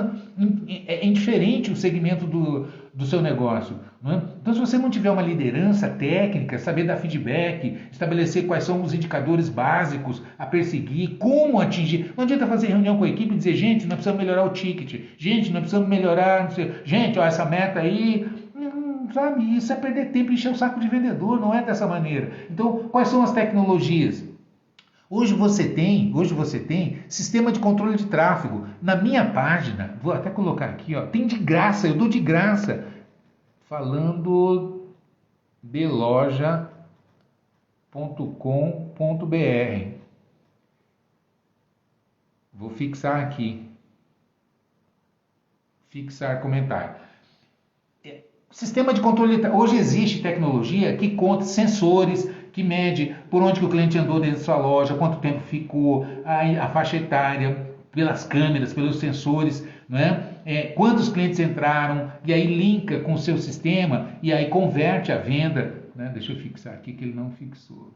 é indiferente o segmento do seu negócio. Não é? Então, se você não tiver uma liderança técnica, saber dar feedback, estabelecer quais são os indicadores básicos a perseguir, como atingir. Não adianta fazer reunião com a equipe e dizer, gente, nós precisamos melhorar o ticket. Gente, nós precisamos melhorar, não sei, gente, ó, essa meta aí... Sabe, isso é perder tempo e encher o saco de vendedor, não é dessa maneira. Então, quais são as tecnologias? Hoje você tem sistema de controle de tráfego. Na minha página, vou até colocar aqui, ó, tem de graça, eu dou de graça. Falando de loja.com.br. Vou fixar aqui. Fixar comentário. Sistema de controle. Hoje existe tecnologia que conta sensores, que mede por onde que o cliente andou dentro da sua loja, quanto tempo ficou, a faixa etária, pelas câmeras, pelos sensores, não é? Quantos clientes entraram, e aí linka com o seu sistema, e aí converte a venda. Né? Deixa eu fixar aqui que ele não fixou.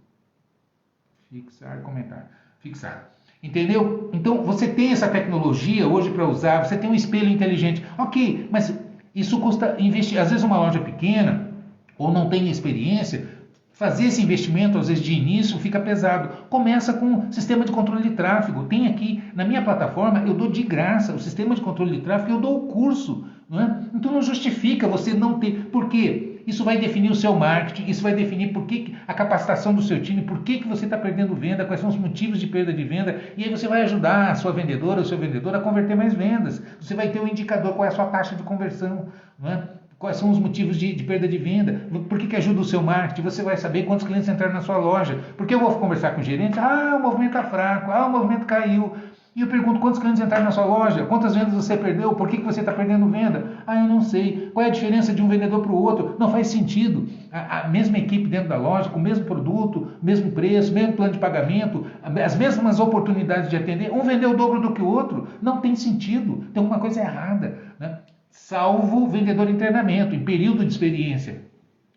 Fixar comentário. Fixar. Entendeu? Então você tem essa tecnologia hoje para usar, você tem um espelho inteligente. Ok, mas isso custa investir. Às vezes uma loja pequena, ou não tem experiência, fazer esse investimento, às vezes de início, fica pesado. Começa com sistema de controle de tráfego. Tem aqui, na minha plataforma, eu dou de graça o sistema de controle de tráfego, eu dou o curso. Não é? Então não justifica você não ter. Por quê? Isso vai definir o seu marketing, isso vai definir por que a capacitação do seu time, por que você está perdendo venda, quais são os motivos de perda de venda, e aí você vai ajudar a sua vendedora, o seu vendedor a converter mais vendas. Você vai ter um indicador, qual é a sua taxa de conversão, não é? Quais são os motivos de perda de venda, por que ajuda o seu marketing, você vai saber quantos clientes entraram na sua loja, porque eu vou conversar com o gerente, o movimento está fraco, o movimento caiu. E eu pergunto, quantos clientes entraram na sua loja? Quantas vendas você perdeu? Por que você está perdendo venda? Eu não sei. Qual é a diferença de um vendedor para o outro? Não faz sentido. A mesma equipe dentro da loja, com o mesmo produto, mesmo preço, mesmo plano de pagamento, as mesmas oportunidades de atender. Um vendeu o dobro do que o outro. Não tem sentido. Tem alguma coisa errada. Né? Salvo vendedor em treinamento, em período de experiência.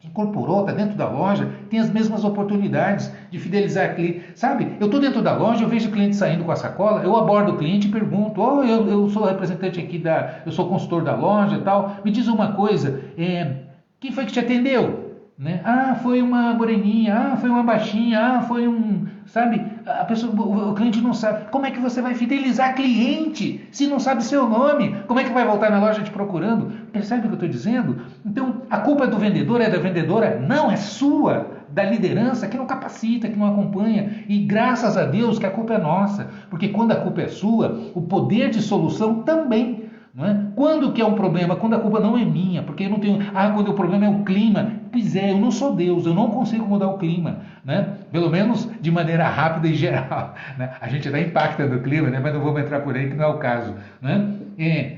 Incorporou, está dentro da loja, tem as mesmas oportunidades de fidelizar cliente. Sabe, eu estou dentro da loja, eu vejo o cliente saindo com a sacola, eu abordo o cliente e pergunto, eu sou representante aqui eu sou consultor da loja e tal, me diz uma coisa, quem foi que te atendeu? Né? Foi uma moreninha, foi uma baixinha, foi um... Sabe, a pessoa, o cliente não sabe. Como é que você vai fidelizar cliente se não sabe seu nome? Como é que vai voltar na loja te procurando? Percebe o que eu estou dizendo? Então, a culpa é do vendedor, é da vendedora? Não, é sua, da liderança que não capacita, que não acompanha. E graças a Deus que a culpa é nossa, porque quando a culpa é sua, o poder de solução também. Não é? Quando que é um problema? Quando a culpa não é minha, porque eu não tenho... quando o problema é o clima. Pois é, eu não sou Deus, eu não consigo mudar o clima, né? Pelo menos de maneira rápida e geral. Né? A gente está impactando o clima, né? Mas não vamos entrar por aí que não é o caso. Né?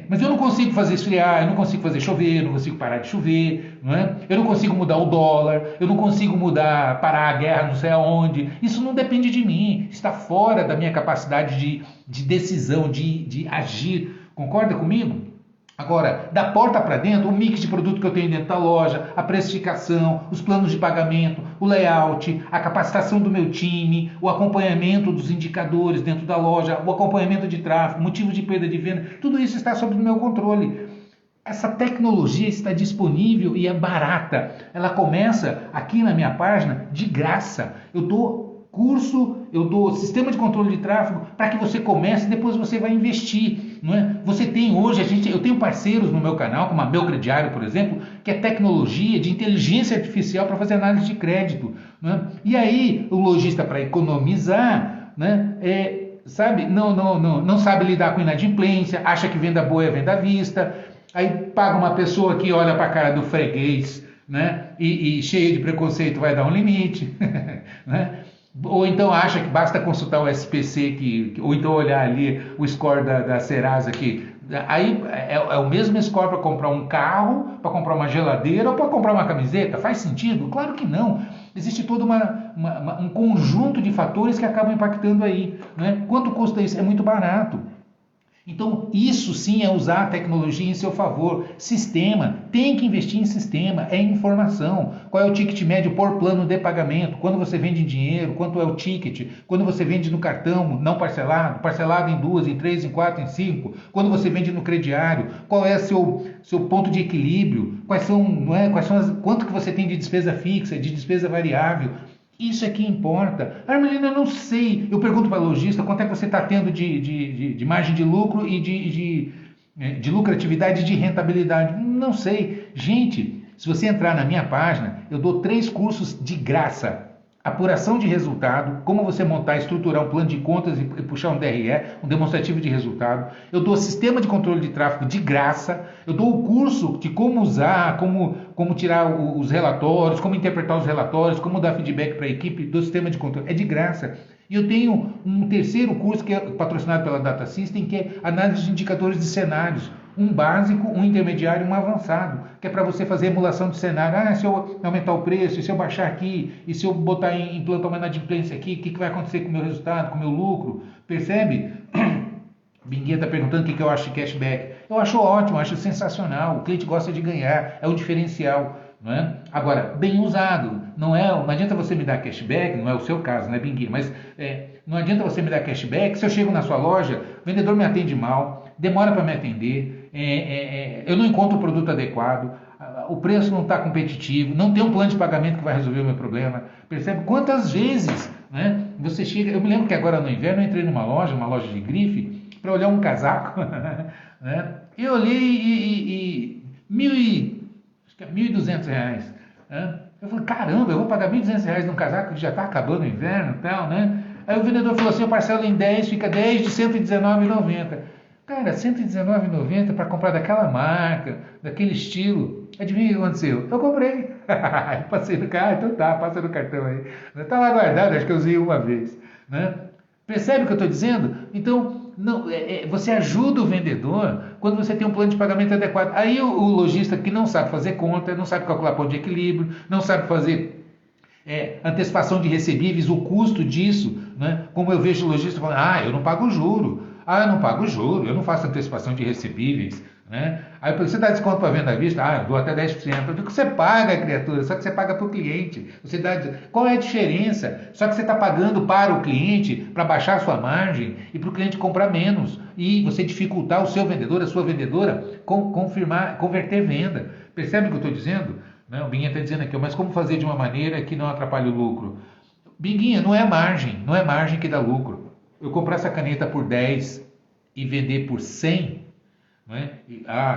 Mas eu não consigo fazer esfriar, eu não consigo fazer chover, eu não consigo parar de chover, não é? Eu não consigo mudar o dólar, eu não consigo parar a guerra não sei aonde. Isso não depende de mim, está fora da minha capacidade de decisão, de agir. Concorda comigo? Agora, da porta para dentro, o mix de produto que eu tenho dentro da loja, a precificação, os planos de pagamento, o layout, a capacitação do meu time, o acompanhamento dos indicadores dentro da loja, o acompanhamento de tráfego, motivo de perda de venda, tudo isso está sob o meu controle. Essa tecnologia está disponível e é barata. Ela começa aqui na minha página de graça. Eu dou curso, eu dou sistema de controle de tráfego para que você comece e depois você vai investir. Não é? Você tem hoje, eu tenho parceiros no meu canal, como a Meu Crediário, por exemplo, que é tecnologia de inteligência artificial para fazer análise de crédito. Não é? E aí o lojista, para economizar, né, sabe, não sabe lidar com inadimplência, acha que venda boa é venda à vista, aí paga uma pessoa que olha para a cara do freguês, né, e cheio de preconceito vai dar um limite, né? Ou então acha que basta consultar o SPC, ou então olhar ali o score da Serasa aqui. Aí é o mesmo score para comprar um carro, para comprar uma geladeira ou para comprar uma camiseta? Faz sentido? Claro que não. Existe todo um conjunto de fatores que acabam impactando aí. Né? Quanto custa isso? É muito barato. Então, isso sim é usar a tecnologia em seu favor. Sistema, tem que investir em sistema, é informação. Qual é o ticket médio por plano de pagamento? Quando você vende em dinheiro, quanto é o ticket? Quando você vende no cartão, não parcelado, parcelado em 2, em 3, em 4, em 5. Quando você vende no crediário, qual é seu ponto de equilíbrio? Quanto que você tem de despesa fixa, de despesa variável? Isso é que importa. Armelina, eu não sei. Eu pergunto para o lojista quanto é que você está tendo de margem de lucro e de lucratividade e de rentabilidade. Não sei. Gente, se você entrar na minha página, eu dou 3 cursos de graça. Apuração de resultado, como você montar e estruturar um plano de contas e puxar um DRE, um demonstrativo de resultado. Eu dou sistema de controle de tráfego de graça. Eu dou o curso de como usar, como tirar os relatórios, como interpretar os relatórios, como dar feedback para a equipe do sistema de controle. É de graça. E eu tenho um terceiro curso que é patrocinado pela Data System, que é análise de indicadores de cenários. Um básico, um intermediário e um avançado, que é para você fazer emulação de cenário. Ah, se eu aumentar o preço, se eu baixar aqui, e se eu botar implantar uma inadimplência aqui, o que vai acontecer com o meu resultado, com o meu lucro? Percebe? Binguinha está perguntando o que eu acho de cashback. Eu acho ótimo, acho sensacional. O cliente gosta de ganhar, é um diferencial. Não é? Agora, bem usado. Não adianta você me dar cashback, não é o seu caso, né, Binguinha? Mas não adianta você me dar cashback se eu chego na sua loja, o vendedor me atende mal, demora para me atender, eu não encontro o produto adequado, o preço não está competitivo, não tem um plano de pagamento que vai resolver o meu problema. Percebe quantas vezes, né, você chega... Eu me lembro que agora no inverno eu entrei numa loja de grife, para olhar um casaco, né? Eu olhei R$ 1.200, né? Eu falei, caramba, eu vou pagar R$ 1.200 num casaco que já está acabando o inverno e tal, né? Aí o vendedor falou assim, eu parcelo em 10, fica 10 de R$ 119,90. Cara, R$ 119,90 para comprar daquela marca, daquele estilo. Adivinha o que aconteceu? Eu comprei. Passei no carro, então tá, passa no cartão aí. Está lá guardado, acho que eu usei uma vez, né? Percebe o que eu estou dizendo? Então, você ajuda o vendedor quando você tem um plano de pagamento adequado. Aí o lojista que não sabe fazer conta, não sabe calcular ponto de equilíbrio, não sabe fazer antecipação de recebíveis, o custo disso, né? Como eu vejo o lojista falando, eu não pago juro, eu não faço antecipação de recebíveis, né? Aí você dá desconto para venda à vista, eu dou até 10%. Eu digo que você paga, criatura, só que você paga para o cliente. Qual é a diferença? Só que você está pagando para o cliente, para baixar a sua margem e para o cliente comprar menos. E você dificultar o seu vendedor, a sua vendedora, converter venda. Percebe o que eu estou dizendo? Não, o Binguinha está dizendo aqui, mas como fazer de uma maneira que não atrapalhe o lucro? Binguinha, não é margem que dá lucro. Eu comprar essa caneta por 10 e vender por 100, não é?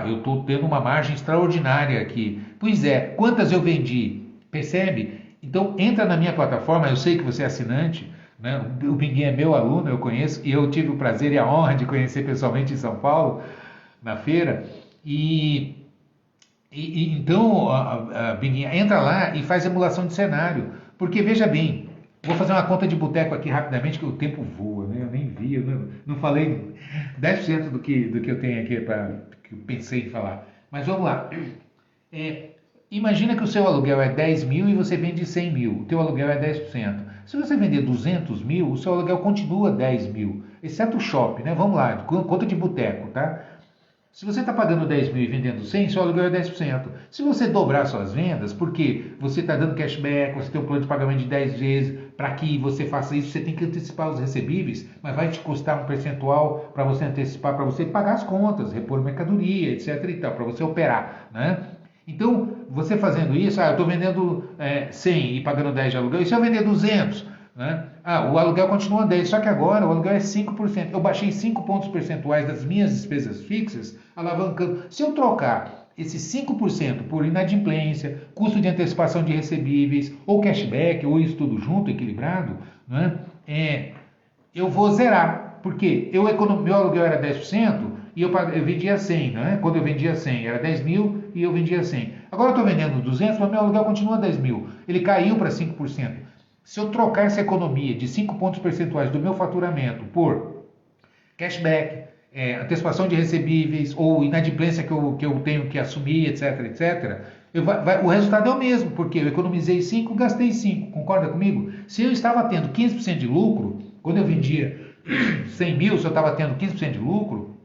Eu estou tendo uma margem extraordinária aqui. Pois é, quantas eu vendi? Percebe? Então entra na minha plataforma, eu sei que você é assinante, né? O Binguinha é meu aluno, eu conheço, e eu tive o prazer e a honra de conhecer pessoalmente em São Paulo, na feira, então, Binguinha, entra lá e faz emulação de cenário, porque veja bem, vou fazer uma conta de boteco aqui rapidamente, que o tempo voa, né? Eu nem vi, eu não falei 10% do que eu tenho aqui, que eu pensei em falar. Mas vamos lá. Imagina que o seu aluguel é 10 mil e você vende 100 mil, o teu aluguel é 10%. Se você vender 200 mil, o seu aluguel continua 10 mil, exceto o shopping, né? Vamos lá, conta de boteco, tá? Se você está pagando 10 mil e vendendo 100, seu aluguel é 10%. Se você dobrar suas vendas, porque você está dando cashback, você tem um plano de pagamento de 10 vezes, para que você faça isso, você tem que antecipar os recebíveis, mas vai te custar um percentual para você antecipar, para você pagar as contas, repor mercadoria, etc. e tal, para você operar, né? Então, você fazendo isso, eu estou vendendo 100 e pagando 10 de aluguel, e se eu vender 200, né? O aluguel continua 10, só que agora o aluguel é 5%. Eu baixei 5 pontos percentuais das minhas despesas fixas, alavancando. Se eu trocar esses 5% por inadimplência, custo de antecipação de recebíveis, ou cashback, ou isso tudo junto, equilibrado, né? Eu vou zerar, porque meu aluguel era 10% e eu vendia 100, né? Quando eu vendia 100, era 10 mil e eu vendia 100. Agora eu estou vendendo 200, mas meu aluguel continua 10 mil. Ele caiu para 5%. Se eu trocar essa economia de 5 pontos percentuais do meu faturamento por cashback, antecipação de recebíveis ou inadimplência que eu tenho que assumir, etc, etc, o resultado é o mesmo, porque eu economizei 5, gastei 5, concorda comigo? Se eu estava tendo 15% de lucro, quando eu vendia 100 mil, se eu estava tendo 15% de lucro,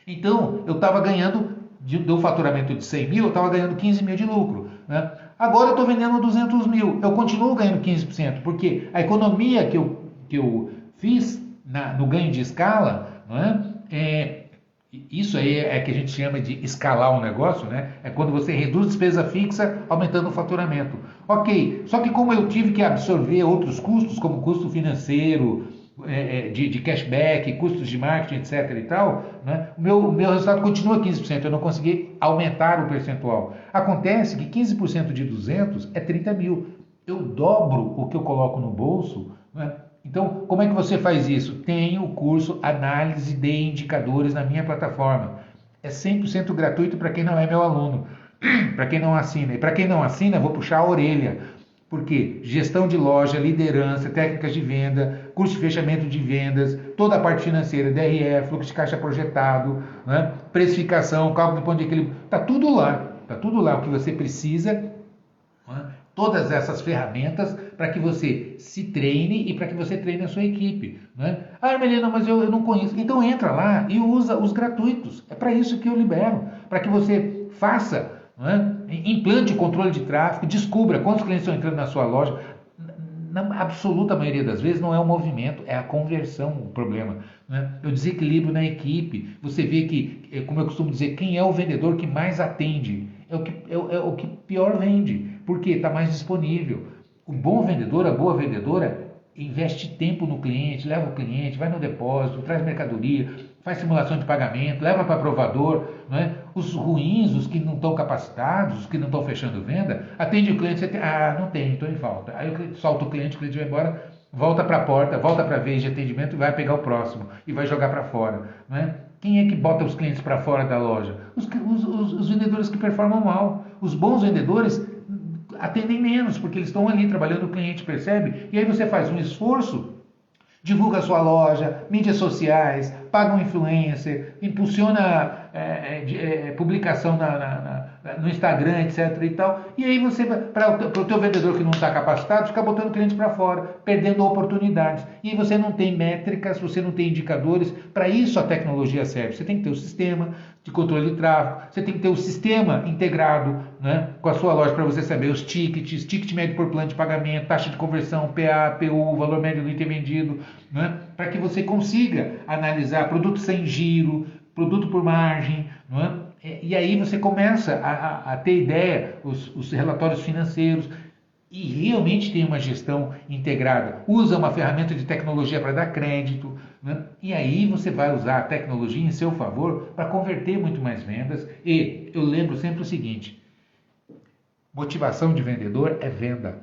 então eu estava ganhando, do faturamento de 100 mil, eu estava ganhando 15 mil de lucro, né? Agora eu estou vendendo 200 mil, eu continuo ganhando 15%, porque a economia que eu fiz no ganho de escala, não é? Isso aí é que a gente chama de escalar um negócio, né? É quando você reduz despesa fixa aumentando o faturamento. Ok, só que como eu tive que absorver outros custos, como custo financeiro, de cashback, custos de marketing, etc. e tal, né? O meu resultado continua 15%, eu não consegui aumentar o percentual. Acontece que 15% de 200 é 30 mil. Eu dobro o que eu coloco no bolso, né? Então, como é que você faz isso? Tem o curso Análise de Indicadores na minha plataforma. É 100% gratuito para quem não é meu aluno, para quem não assina. E para quem não assina, vou puxar a orelha. Porque gestão de loja, liderança, técnicas de venda, custo de fechamento de vendas, toda a parte financeira, DRE, fluxo de caixa projetado, né? Precificação, cálculo de ponto de equilíbrio, está tudo lá. Está tudo lá o que você precisa, né? Todas essas ferramentas para que você se treine e para que você treine a sua equipe. Né? Ah, Melina, mas eu não conheço. Então entra lá e usa os gratuitos. É para isso que eu libero. Para que você faça, né? Implante o controle de tráfego, descubra quantos clientes estão entrando na sua loja. Na absoluta maioria das vezes não é o movimento, é a conversão o problema. Né? É o desequilíbrio na equipe. Você vê que, como eu costumo dizer, quem é o vendedor que mais atende é o que pior vende, porque está mais disponível. O bom vendedor, a boa vendedora, investe tempo no cliente, leva o cliente, vai no depósito, traz mercadoria, faz simulação de pagamento, leva para provador. Né? Os ruins, os que não estão capacitados, os que não estão fechando venda, atende o cliente, não tem, estou em falta. Aí solta o cliente vai embora, volta para a porta, volta para a vez de atendimento e vai pegar o próximo e vai jogar para fora. Né? Quem é que bota os clientes para fora da loja? Os vendedores que performam mal. Os bons vendedores atendem menos, porque eles estão ali trabalhando o cliente, percebe? E aí você faz um esforço, divulga a sua loja, mídias sociais, paga um influencer, impulsiona publicação no Instagram, etc. e tal. E aí você, para o teu vendedor que não está capacitado, fica botando cliente para fora, perdendo oportunidades. E aí você não tem métricas, você não tem indicadores. Para isso a tecnologia serve. Você tem que ter o sistema de controle de tráfego, você tem que ter o sistema integrado, né, com a sua loja para você saber os tickets, ticket médio por plano de pagamento, taxa de conversão, PA, PU, valor médio do item vendido, né, para que você consiga analisar produto sem giro, produto por margem, não é? E aí você começa a ter ideia, os relatórios financeiros, e realmente tem uma gestão integrada. Usa uma ferramenta de tecnologia para dar crédito, né? E aí você vai usar a tecnologia em seu favor para converter muito mais vendas. E eu lembro sempre o seguinte: motivação de vendedor é venda.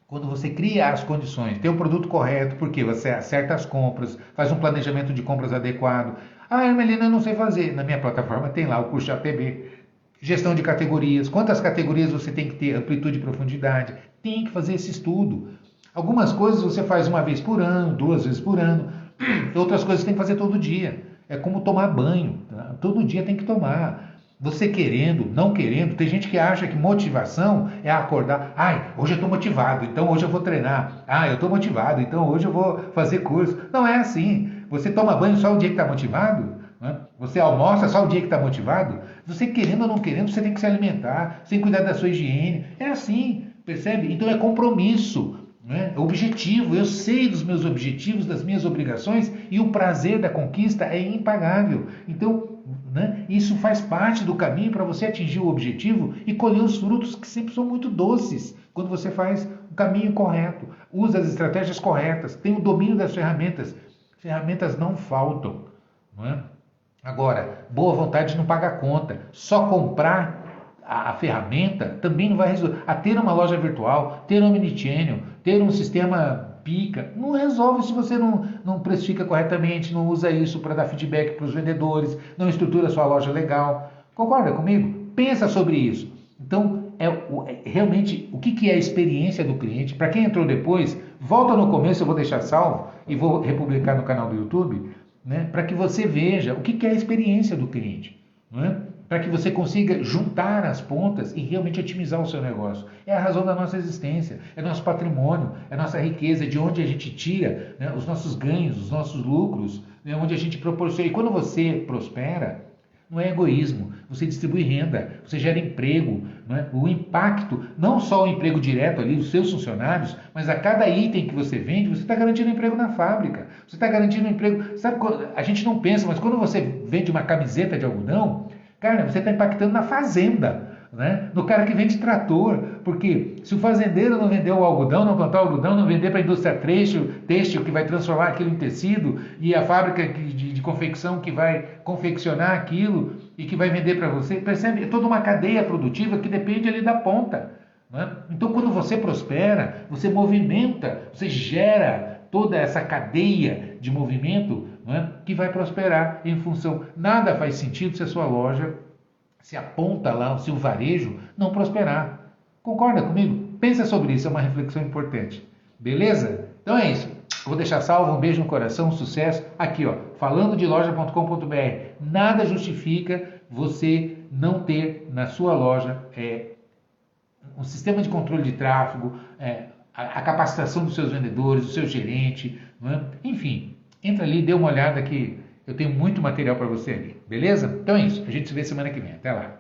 Quando você cria as condições, tem o produto correto, porque você acerta as compras, faz um planejamento de compras adequado. Ah, Hermelina, eu não sei fazer. Na minha plataforma tem lá o curso de APB. Gestão de categorias. Quantas categorias você tem que ter? Amplitude e profundidade. Tem que fazer esse estudo. Algumas coisas você faz uma vez por ano, 2 vezes por ano. Outras coisas você tem que fazer todo dia. É como tomar banho. Tá? Todo dia tem que tomar. Você querendo, não querendo, tem gente que acha que motivação é acordar. Ai, hoje eu estou motivado, então hoje eu vou treinar. Ah, eu estou motivado, então hoje eu vou fazer curso. Não é assim. Você toma banho só o dia que está motivado? Né? Você almoça só o dia que está motivado? Você querendo ou não querendo, você tem que se alimentar, você tem que cuidar da sua higiene. É assim, percebe? Então é compromisso. Né? É objetivo. Eu sei dos meus objetivos, das minhas obrigações, e o prazer da conquista é impagável. Então, né, isso faz parte do caminho para você atingir o objetivo e colher os frutos que sempre são muito doces quando você faz o caminho correto, usa as estratégias corretas, tem o domínio das ferramentas. Ferramentas não faltam. Não é? Agora, boa vontade não paga a conta. Só comprar a ferramenta também não vai resolver. A ter uma loja virtual, ter um omnichannel, ter um sistema pica, não resolve se você não precifica corretamente, não usa isso para dar feedback para os vendedores, não estrutura a sua loja legal. Concorda comigo? Pensa sobre isso. Então, realmente, o que é a experiência do cliente? Para quem entrou depois, volta no começo, eu vou deixar salvo e vou republicar no canal do YouTube, né, para que você veja o que é a experiência do cliente. Né? Para que você consiga juntar as pontas e realmente otimizar o seu negócio. É a razão da nossa existência, é nosso patrimônio, é nossa riqueza, de onde a gente tira, né, os nossos ganhos, os nossos lucros, né, onde a gente proporciona. E quando você prospera, não é egoísmo, você distribui renda, você gera emprego, né? O impacto, não só o emprego direto ali, os seus funcionários, mas a cada item que você vende, você está garantindo emprego na fábrica, você está garantindo emprego. Sabe, a gente não pensa, mas quando você vende uma camiseta de algodão, cara, você está impactando na fazenda, né? No cara que vende trator, porque se o fazendeiro não vender o algodão, não plantar o algodão, não vender para a indústria têxtil que vai transformar aquilo em tecido, e a fábrica de confecção que vai confeccionar aquilo e que vai vender para você, percebe? É toda uma cadeia produtiva que depende ali da ponta. Né? Então, quando você prospera, você movimenta, você gera toda essa cadeia de movimento, né, que vai prosperar em função. Nada faz sentido se a sua loja, se a ponta lá, se o varejo não prosperar. Concorda comigo? Pensa sobre isso, é uma reflexão importante. Beleza? Então é isso. Vou deixar salvo, um beijo no coração, sucesso. Aqui, ó, falandodeloja.com.br. Nada justifica você não ter na sua loja um sistema de controle de tráfego, a capacitação dos seus vendedores, do seu gerente, não é? Enfim, entra ali, dê uma olhada que eu tenho muito material para você ali, beleza? Então é isso, a gente se vê semana que vem. Até lá.